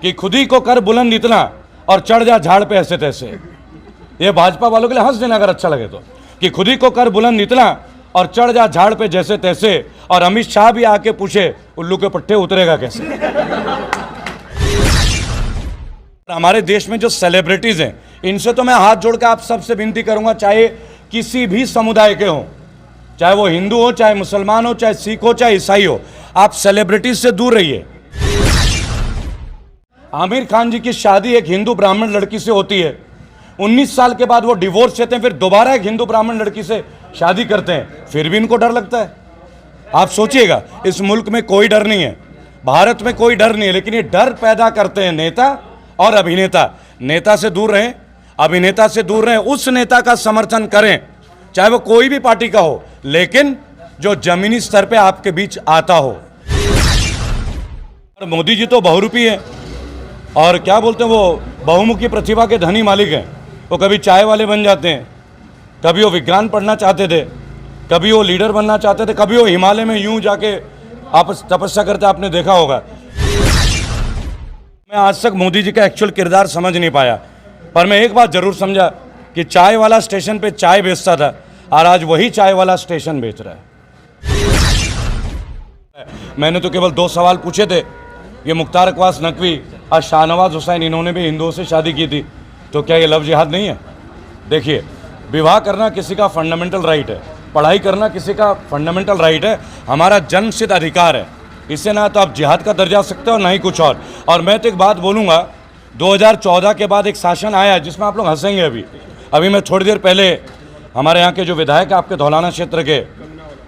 कि खुद ही को कर बुलंद इतना और चढ़ जा झाड़ पे ऐसे तैसे। ये भाजपा वालों के लिए हंस देना अगर अच्छा लगे तो, कि खुद ही को कर बुलंद इतना और चढ़ जा झाड़ पे जैसे तैसे, और अमित शाह भी आके पूछे उल्लू के पट्टे उतरेगा कैसे। हमारे देश में जो सेलिब्रिटीज हैं, इनसे तो मैं हाथ जोड़ के आप सबसे विनती करूंगा, चाहे किसी भी समुदाय के हों, चाहे वो हिंदू हो, चाहे मुसलमान हो, चाहे सिख हो, चाहे ईसाई हो, आप सेलिब्रिटीज से दूर रहिए। आमिर खान जी की शादी एक हिंदू ब्राह्मण लड़की से होती है, 19 साल के बाद वो डिवोर्स लेते हैं, फिर दोबारा एक हिंदू ब्राह्मण लड़की से शादी करते हैं, फिर भी इनको डर लगता है। आप सोचिएगा, इस मुल्क में कोई डर नहीं है, भारत में कोई डर नहीं है, लेकिन ये डर पैदा करते हैं नेता और अभिनेता। नेता से दूर रहें, अभिनेता से दूर रहें, उस नेता का समर्थन करें चाहे वो कोई भी पार्टी का हो, लेकिन जो जमीनी स्तर पे आपके बीच आता हो। और मोदी जी तो बहुरूपी है, और क्या बोलते हैं, वो बहुमुखी प्रतिभा के धनी मालिक हैं। वो कभी चाय वाले बन जाते हैं, कभी वो विज्ञान पढ़ना चाहते थे, कभी वो लीडर बनना चाहते थे, कभी वो हिमालय में यूं जाके आप तपस्या करते आपने देखा होगा। मैं आज तक मोदी जी का एक्चुअल किरदार समझ नहीं पाया, पर मैं एक बात जरूर समझा कि चाय वाला स्टेशन पे चाय बेचता था और आज वही चाय वाला स्टेशन बेच रहा है। मैंने तो केवल 2 सवाल पूछे थे। ये मुख्तार अब्बास नकवी और शाहनवाज हुसैन, इन्होंने भी हिंदुओं से शादी की थी, तो क्या ये लव जिहाद नहीं है? देखिए, विवाह करना किसी का फंडामेंटल राइट है, पढ़ाई करना किसी का फंडामेंटल राइट है, हमारा जन्मसिद्ध अधिकार है। इससे ना तो आप जिहाद का दर्जा सकते हो, ना ही कुछ और मैं तो एक बात बोलूँगा, 2014 के बाद एक शासन आया जिसमें आप लोग हंसेंगे। अभी मैं थोड़ी देर पहले हमारे यहाँ के जो विधायक है आपके धौलाना क्षेत्र के,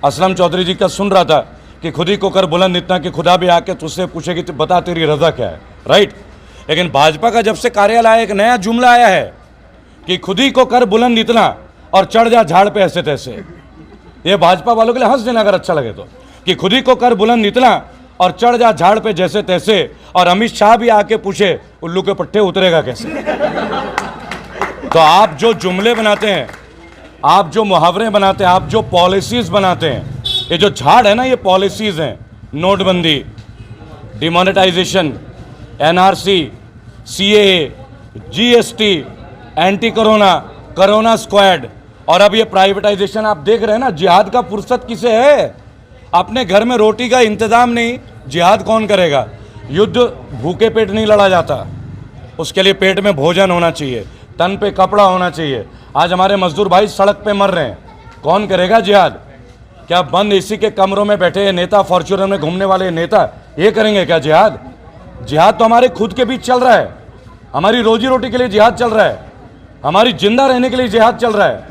असलम चौधरी जी का सुन रहा था कि खुद ही को कर बुलंद इतना कि खुदा भी आके तुझसे पूछे कि बता तेरी रजा क्या है, राइट। लेकिन भाजपा का जब से कार्यालय आया, एक नया जुमला आया है कि खुद ही को कर बुलंद इतना और चढ़ जा झाड़ पे ऐसे तैसे। ये भाजपा वालों के लिए हंस देना अगर अच्छा लगे तो, कि खुद ही को कर बुलंद इतना और चढ़ जा झाड़ पे जैसे तैसे, और अमित शाह भी आके पूछे उल्लू के पट्टे उतरेगा कैसे। तो आप जो जुमले बनाते हैं, आप जो मुहावरे बनाते हैं, आप जो पॉलिसीज बनाते हैं, ये जो झाड़ है ना, ये पॉलिसीज हैं। नोटबंदी, demonetisation, NRC, CAA, GST, anti corona, corona squad, और अब ये प्राइवेटाइजेशन आप देख रहे हैं ना। जिहाद का फुर्सत किसे है? अपने घर में रोटी का इंतजाम नहीं, जिहाद कौन करेगा? युद्ध भूखे पेट नहीं लड़ा जाता, उसके लिए पेट में भोजन होना चाहिए, तन पे कपड़ा होना चाहिए। आज हमारे मजदूर भाई सड़क पे मर रहे हैं, कौन करेगा जिहाद? क्या बंद एसी के कमरों में बैठे नेता, फॉर्च्यूनर में घूमने वाले नेता, ये करेंगे क्या जिहाद? जिहाद तो हमारे खुद के बीच चल रहा है, हमारी रोजी रोटी के लिए जिहाद चल रहा है, हमारी जिंदा रहने के लिए जिहाद चल रहा है,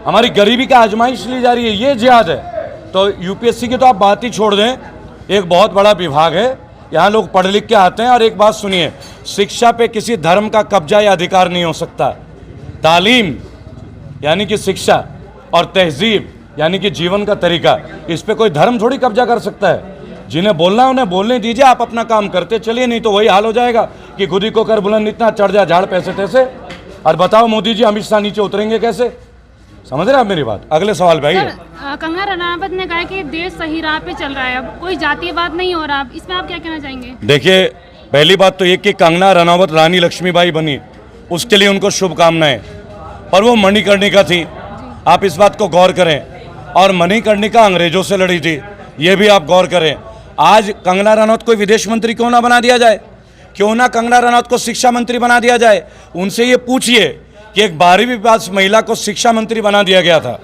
हमारी गरीबी का आजमाइश ली जा रही है, ये जिहाद है। तो यूपीएससी की तो आप बात ही छोड़ दें, एक बहुत बड़ा विभाग है, यहाँ लोग पढ़ लिख के आते हैं। और एक बात सुनिए, शिक्षा पे किसी धर्म का कब्जा या अधिकार नहीं हो सकता। तालीम यानी कि शिक्षा, और तहजीब यानी कि जीवन का तरीका, इस पे कोई धर्म थोड़ी कब्जा कर सकता है। जिन्हें बोलना है उन्हें बोलने दीजिए, आप अपना काम करते चलिए, नहीं तो वही हाल हो जाएगा कि खुद ही को कर बुलंद इतना चढ़ जा झाड़ पैसे तैसे। और बताओ मोदी जी अमित शाह नीचे उतरेंगे कैसे? समझ रहे आप मेरी बात? अगले सवाल भाई। कंगना रनावत ने कहा कि देश सही राह पे चल रहा है, अब कोई जातीयवाद नहीं हो रहा, इसमें आप क्या कहना चाहेंगे? देखिए, पहली बात तो ये कि कंगना रनावत रानी लक्ष्मीबाई बनी, उसके लिए उनको शुभकामनाएं, पर वो मणिकर्णिका थी, आप इस बात को गौर करें। और मणिकर्णिका अंग्रेजों से लड़ी थी, ये भी आप गौर करें। आज कंगना रनावत को विदेश मंत्री क्यों ना बना दिया जाए? क्यों ना कंगना रनावत को शिक्षा मंत्री बना दिया जाए? उनसे ये पूछिए कि एक 12वीं पास महिला को शिक्षा मंत्री बना दिया गया था।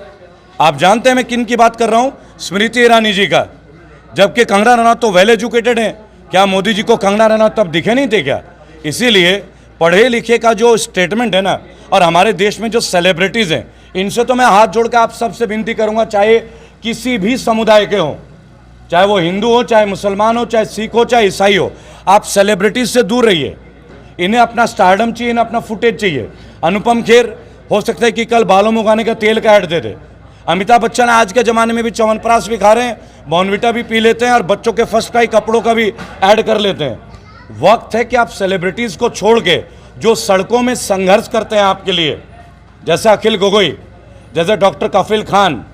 आप जानते हैं मैं किन की बात कर रहा हूं? स्मृति ईरानी जी का। जबकि कंगना रनावत तो वेल एजुकेटेड हैं। क्या मोदी जी को कंगना रनावत तब दिखे नहीं थे क्या? इसीलिए पढ़े लिखे का जो स्टेटमेंट है ना, और हमारे देश में जो सेलिब्रिटीज़ हैं, इनसे तो मैं हाथ जोड़ के आप सबसे विनती करूंगा, चाहे किसी भी समुदाय के हों, चाहे वो हिंदू हो, चाहे मुसलमान हो, चाहे सिख हो, चाहे ईसाई हो, आप सेलिब्रिटीज से दूर रहिए। इन्हें अपना स्टारडम चाहिए, इन्हें अपना फुटेज चाहिए। अनुपम खेर हो सकता है कि कल बालों में उगाने का तेल का ऐड दे दे। अमिताभ बच्चन आज के ज़माने में भी च्यवनप्राश भी खा रहे हैं, बॉर्नविटा भी पी लेते हैं, और बच्चों के फर्स्ट क्राई कपड़ों का भी ऐड कर लेते हैं। वक्त है कि आप सेलिब्रिटीज़ को छोड़ के जो सड़कों में संघर्ष करते हैं आपके लिए, जैसे अखिल गोगोई, जैसे डॉक्टर कफिल खान,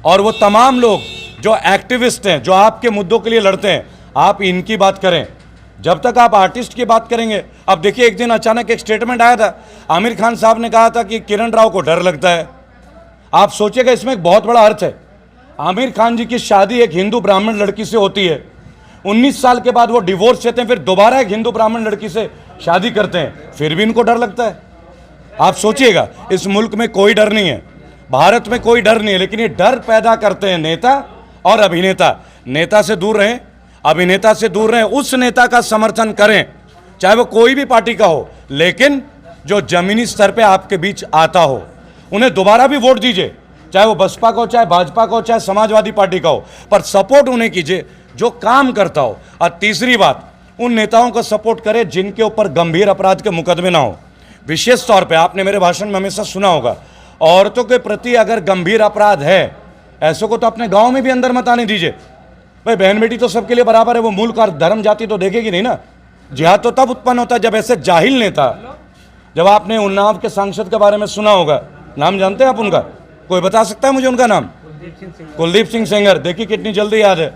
और वो तमाम लोग जो एक्टिविस्ट हैं, जो आपके मुद्दों के लिए लड़ते हैं, आप इनकी बात करें। जब तक आप आर्टिस्ट की बात करेंगे। अब देखिए, एक दिन अचानक एक स्टेटमेंट आया था, आमिर खान साहब ने कहा था कि किरण राव को डर लगता है। आप सोचिएगा, इसमें एक बहुत बड़ा अर्थ है। आमिर खान जी की शादी एक हिंदू ब्राह्मण लड़की से होती है, 19 साल के बाद वो डिवोर्स लेते हैं, फिर दोबारा एक हिंदू ब्राह्मण लड़की से शादी करते हैं, फिर भी इनको डर लगता है। आप सोचिएगा, इस मुल्क में कोई डर नहीं है, भारत में कोई डर नहीं है, लेकिन ये डर पैदा करते हैं नेता और अभिनेता। नेता से दूर रहें, अभिनेता से दूर रहें, उस नेता का समर्थन करें चाहे वो कोई भी पार्टी का हो, लेकिन जो जमीनी स्तर पे आपके बीच आता हो। उन्हें दोबारा भी वोट दीजिए, चाहे वो बसपा का हो, चाहे भाजपा का हो, चाहे समाजवादी पार्टी का हो, पर सपोर्ट उन्हें कीजिए जो काम करता हो। और तीसरी बात, उन नेताओं को सपोर्ट करें जिनके ऊपर गंभीर अपराध के मुकदमे ना हो। विशेष तौर पे आपने मेरे भाषण में हमेशा सुना होगा, औरतों के प्रति अगर गंभीर अपराध है, ऐसों को तो अपने गांव में भी अंदर मत आने दीजिए। भाई, बहन बेटी तो सबके लिए बराबर है, वो मुल्क और धर्म जाति तो देखेगी नहीं ना। जिहाद तो तब उत्पन्न होता है जब ऐसे जाहिल नेता, जब आपने उन्नाव के सांसद के बारे में सुना होगा, नाम जानते हैं आप उनका? कोई बता सकता है मुझे उनका नाम? कुलदीप सिंह सेंगर। देखिए कितनी जल्दी याद है,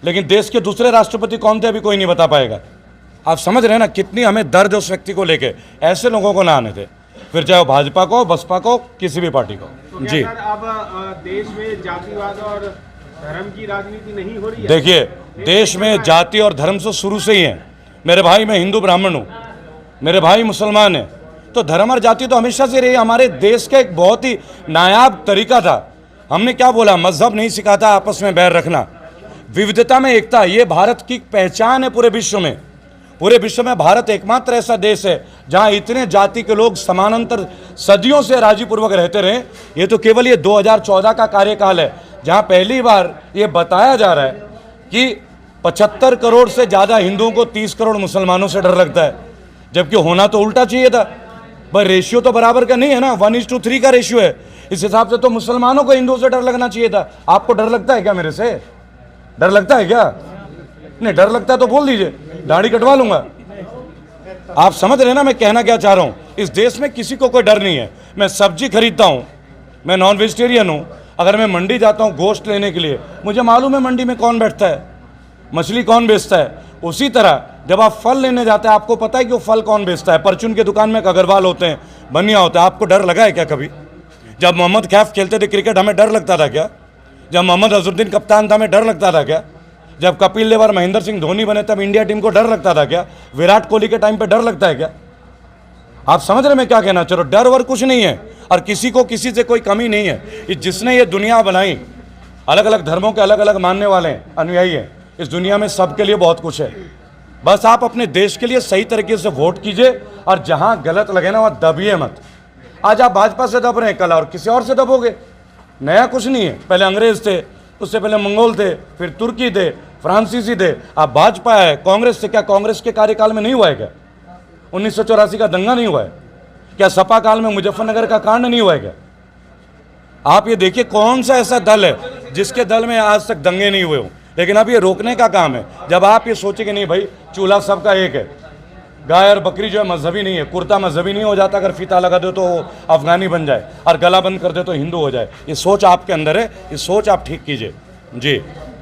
लेकिन देश के दूसरे राष्ट्रपति कौन थे अभी कोई नहीं बता पाएगा। आप समझ रहे हैं ना कितनी हमें दर्द उस व्यक्ति को लेके। ऐसे लोगों को ना आने थे, फिर चाहे वो भाजपा को, बसपा को, किसी भी पार्टी को। तो जी, अब देश में जातिवाद और धर्म की राजनीति नहीं हो रही है? देखिए, देश में जाति और धर्म से शुरू से ही है। मेरे भाई, मैं हिंदू ब्राह्मण हूँ, मेरे भाई मुसलमान हैं, तो धर्म और जाति तो हमेशा से रही। हमारे देश का एक बहुत ही नायाब तरीका था। हमने क्या बोला? मजहब नहीं सिखाता आपस में बैर रखना, विविधता में एकता, ये भारत की पहचान है पूरे विश्व में। पूरे विश्व में भारत एकमात्र ऐसा देश है जहां इतने जाति के लोग समानांतर सदियों से राजीपूर्वक रहते रहे। ये तो केवल ये 2014 का कार्यकाल है जहां पहली बार ये बताया जा रहा है कि 75 करोड़ से ज़्यादा हिंदुओं को 30 करोड़ मुसलमानों से डर लगता है, जबकि होना तो उल्टा चाहिए था। भाई, रेशियो तो बराबर का नहीं है ना, 1:3 का रेशियो है। इस हिसाब से तो मुसलमानों को हिंदुओं से डर लगना चाहिए था। आपको डर लगता है क्या? मेरे से डर लगता है क्या? नहीं, डर लगता है तो बोल दीजिए, दाढ़ी कटवा लूंगा। आप समझ रहे हैं ना मैं कहना क्या चाह रहा हूं? इस देश में किसी को कोई डर नहीं है। मैं सब्जी खरीदता हूं, मैं नॉन वेजिटेरियन हूं, अगर मैं मंडी जाता हूं गोश्त लेने के लिए, मुझे मालूम है मंडी में कौन बैठता है, मछली कौन बेचता है। उसी तरह जब आप फल लेने जाते हैं, आपको पता है कि वो फल कौन बेचता है। परचून की दुकान में एक अग्रवाल होते हैं, बनिया होता है। आपको डर लगा है क्या कभी? जब मोहम्मद कैफ खेलते थे क्रिकेट, हमें डर लगता था क्या? जब मोहम्मद अजहरुद्दीन कप्तान था, हमें डर लगता था क्या? जब कपिल देव और महेंद्र सिंह धोनी बने तब इंडिया टीम को डर लगता था क्या? विराट कोहली के टाइम पे डर लगता है क्या? आप समझ रहे मैं क्या कहना चाह रहा हूं? डर वर कुछ नहीं है, और किसी को किसी से कोई कमी नहीं है। जिसने ये दुनिया बनाई, अलग अलग धर्मों के अलग अलग मानने वाले हैं, अनुयायी हैं, इस दुनिया में सबके लिए बहुत कुछ है। बस आप अपने देश के लिए सही तरीके से वोट कीजिए, और जहां गलत लगे ना वहां दबिए मत। आज आप भाजपा से दब रहे हैं, कल और किसी और से दबोगे। नया कुछ नहीं है, पहले अंग्रेज थे, उससे पहले मंगोल थे, फिर तुर्की थे, फ्रांसीसी थे, अब भाजपा है। कांग्रेस से क्या कांग्रेस के कार्यकाल में नहीं हुआ है क्या? 1984 का दंगा नहीं हुआ है क्या? सपा काल में मुजफ्फरनगर का कांड नहीं हुआ है क्या? आप ये देखिए कौन सा ऐसा दल है जिसके दल में आज तक दंगे नहीं हुए हो। लेकिन अब ये रोकने का काम है। जब आप ये सोचेंगे नहीं भाई चूल्हा सबका एक है, गाय और बकरी जो है मजहबी नहीं है, कुर्ता मजहबी नहीं हो जाता, अगर फीता लगा दो तो अफगानी बन जाए और गला बंद कर दे तो हिंदू हो जाए, ये सोच आपके अंदर है, ये सोच आप ठीक कीजिए। जी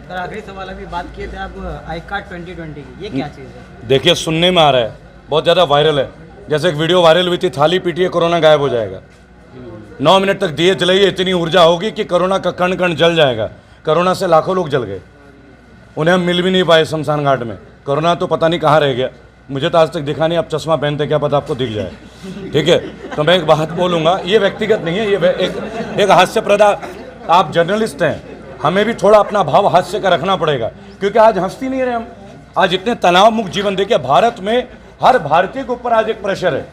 सर, आखिरी सवाल, अभी बात किए थे आप आई कार्ड 2020 की, ये क्या चीज़ है? देखिए, सुनने में आ रहा है, बहुत ज़्यादा वायरल है। जैसे एक वीडियो वायरल हुई थी, थाली पीटिए कोरोना गायब हो जाएगा। 9 मिनट तक दिए जलाइए, इतनी ऊर्जा होगी कि कोरोना का कण कण जल जाएगा। कोरोना से लाखों लोग जल गए, उन्हें हम मिल भी नहीं पाए शमशान घाट में। कोरोना तो पता नहीं कहाँ रह गया, मुझे तो आज तक दिखा नहीं। आप चश्मा पहनते, क्या पता आपको दिख जाए। ठीक है, तो मैं एक बात बोलूँगा, ये व्यक्तिगत नहीं है, ये एक हास्यप्रद, आप जर्नलिस्ट हैं, हमें भी थोड़ा अपना भाव हास्य का रखना पड़ेगा, क्योंकि आज हंसती नहीं रहे हम। आज इतने तनाव मुक्त जीवन, देखिए भारत में हर भारतीय के ऊपर आज एक प्रेशर है।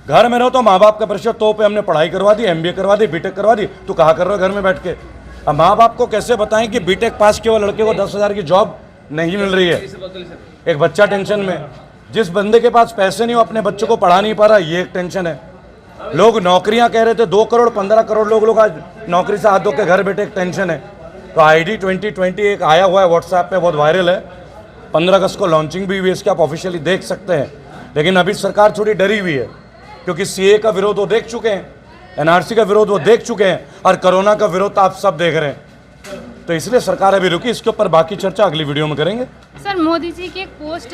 घर में रहो तो माँ बाप का प्रेशर, तो पे हमने पढ़ाई करवा दी, MBA करवा दी, बीटेक करवा दी, तो कहा कर रहे हो घर में बैठ के। अब माँ बाप को कैसे बताएं कि बीटेक पास किए हुए लड़के को 10,000 की जॉब नहीं मिल रही है। एक बच्चा टेंशन में, जिस बंदे के पास पैसे नहीं हो अपने बच्चों को पढ़ा नहीं पा रहा, ये एक टेंशन है। लोग नौकरियां कह रहे थे, 2 करोड़ 15 करोड़ लोग आज नौकरी से हाथ धो के घर बैठे, एक टेंशन है। तो ID 2020 एक आया हुआ है व्हाट्सएप पे, बहुत वायरल है। 15 अगस्त को लॉन्चिंग भी हुई है इसकी, आप ऑफिशियली देख सकते हैं। लेकिन अभी सरकार थोड़ी डरी हुई है, क्योंकि CA का विरोध वो देख चुके हैं, NRC का विरोध वो देख चुके हैं, और कोरोना का विरोध आप सब देख रहे हैं। तो इसलिए सरकार अभी रुकी, इसके ऊपर बाकी चर्चा अगली वीडियो में करेंगे। सर मोदी जी की एक पोस्ट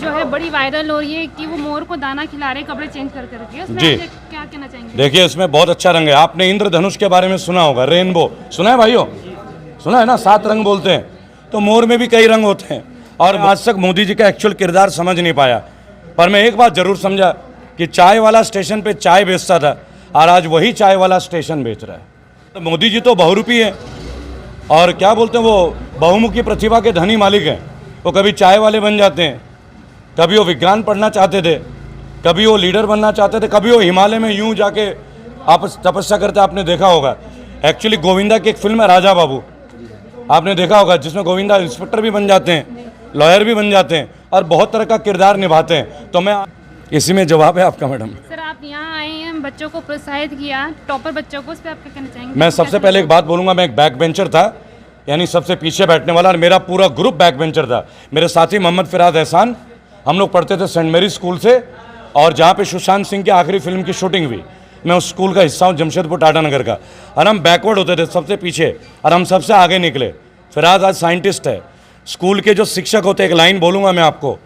जो है बड़ी वायरल हो रही है कि वो मोर को दाना खिला रहे कपड़े चेंज कर करके, उसमें जी। आप क्या कहना चाहेंगे? देखिए इसमें बहुत अच्छा रंग है। आपने इंद्रधनुष के बारे में सुना होगा, रेनबो सुना है भाइयों? सुना है ना, 7 रंग बोलते हैं, तो मोर में भी कई रंग होते हैं। और आज तक मोदी जी का एक्चुअल किरदार समझ नहीं पाया, पर मैं एक बात जरूर समझा कि चाय वाला स्टेशन पे चाय बेचता था और आज वही चाय वाला स्टेशन बेच रहा है। तो मोदी जी तो बहुरूपी है और क्या बोलते हैं, वो बहुमुखी प्रतिभा के धनी मालिक हैं। वो कभी चाय वाले बन जाते हैं, कभी वो विज्ञान पढ़ना चाहते थे, कभी वो लीडर बनना चाहते थे, कभी वो हिमालय में यूं जाके आप तपस्या करते, आपने देखा होगा। एक्चुअली गोविंदा की एक फिल्म है राजा बाबू, आपने देखा होगा, जिसमें गोविंदा इंस्पेक्टर भी बन जाते हैं, लॉयर भी बन जाते हैं और बहुत तरह का किरदार निभाते हैं। तो मैं इसी में जवाब है आपका मैडम। सर आप यहाँ आए हैं, बच्चों को प्रोत्साहित किया, टॉपर बच्चों को, उस पर आप क्या कहना चाहेंगे? मैं सबसे पहले एक बात बोलूँगा, मैं एक बैक बेंचर था, यानी सबसे पीछे बैठने वाला, और मेरा पूरा ग्रुप बैक बेंचर था। मेरे साथी मोहम्मद फिराद एहसान, हम लोग पढ़ते थे सेंट मेरी स्कूल से, और जहाँ पे सुशांत सिंह की आखिरी फिल्म की शूटिंग हुई, मैं उस स्कूल का हिस्सा हूँ, जमशेदपुर टाटा नगर का। और हम बैकवर्ड होते थे, सबसे पीछे, और हम सबसे आगे निकले। फिराद आज साइंटिस्ट है। स्कूल के जो शिक्षक होते हैं, एक लाइन बोलूँगा मैं आपको,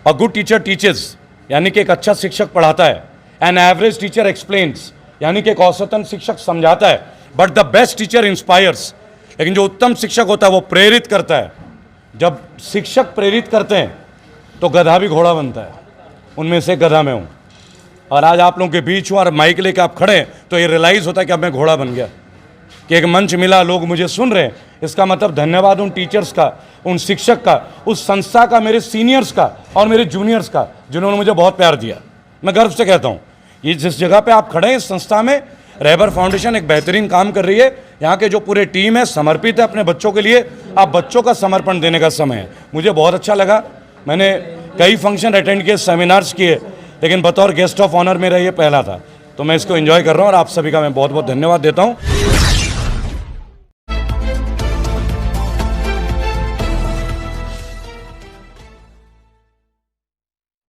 अ गुड टीचर टीचेस, यानी कि एक अच्छा शिक्षक पढ़ाता है, एन एवरेज टीचर एक्सप्लेन्स, यानी कि एक औसतन शिक्षक समझाता है, but the best teacher inspires, लेकिन जो उत्तम शिक्षक होता है वो प्रेरित करता है। जब शिक्षक प्रेरित करते हैं तो गधा भी घोड़ा बनता है, उनमें से गधा मैं हूँ। और आज आप लोगों के बीच हूँ और माइक लेके आप खड़े हैं, तो ये रियलाइज़ होता है कि अब मैं घोड़ा बन गया, कि एक मंच मिला, लोग मुझे सुन रहे हैं। इसका मतलब धन्यवाद उन टीचर्स का, उन शिक्षक का, उस संस्था का, मेरे सीनियर्स का और मेरे जूनियर्स का, जिन्होंने मुझे बहुत प्यार दिया। मैं गर्व से कहता हूँ, ये जिस जगह पे आप खड़े हैं, इस संस्था में रहबर फाउंडेशन एक बेहतरीन काम कर रही है। यहाँ के जो पूरे टीम है समर्पित है अपने बच्चों के लिए। आप बच्चों का समर्पण देने का समय है। मुझे बहुत अच्छा लगा, मैंने कई फंक्शन अटेंड किए, सेमिनार्स किए, लेकिन बतौर गेस्ट ऑफ ऑनर मेरा ये पहला था। तो मैं इसको एंजॉय कर रहा हूँ और आप सभी का मैं बहुत बहुत धन्यवाद देता हूँ।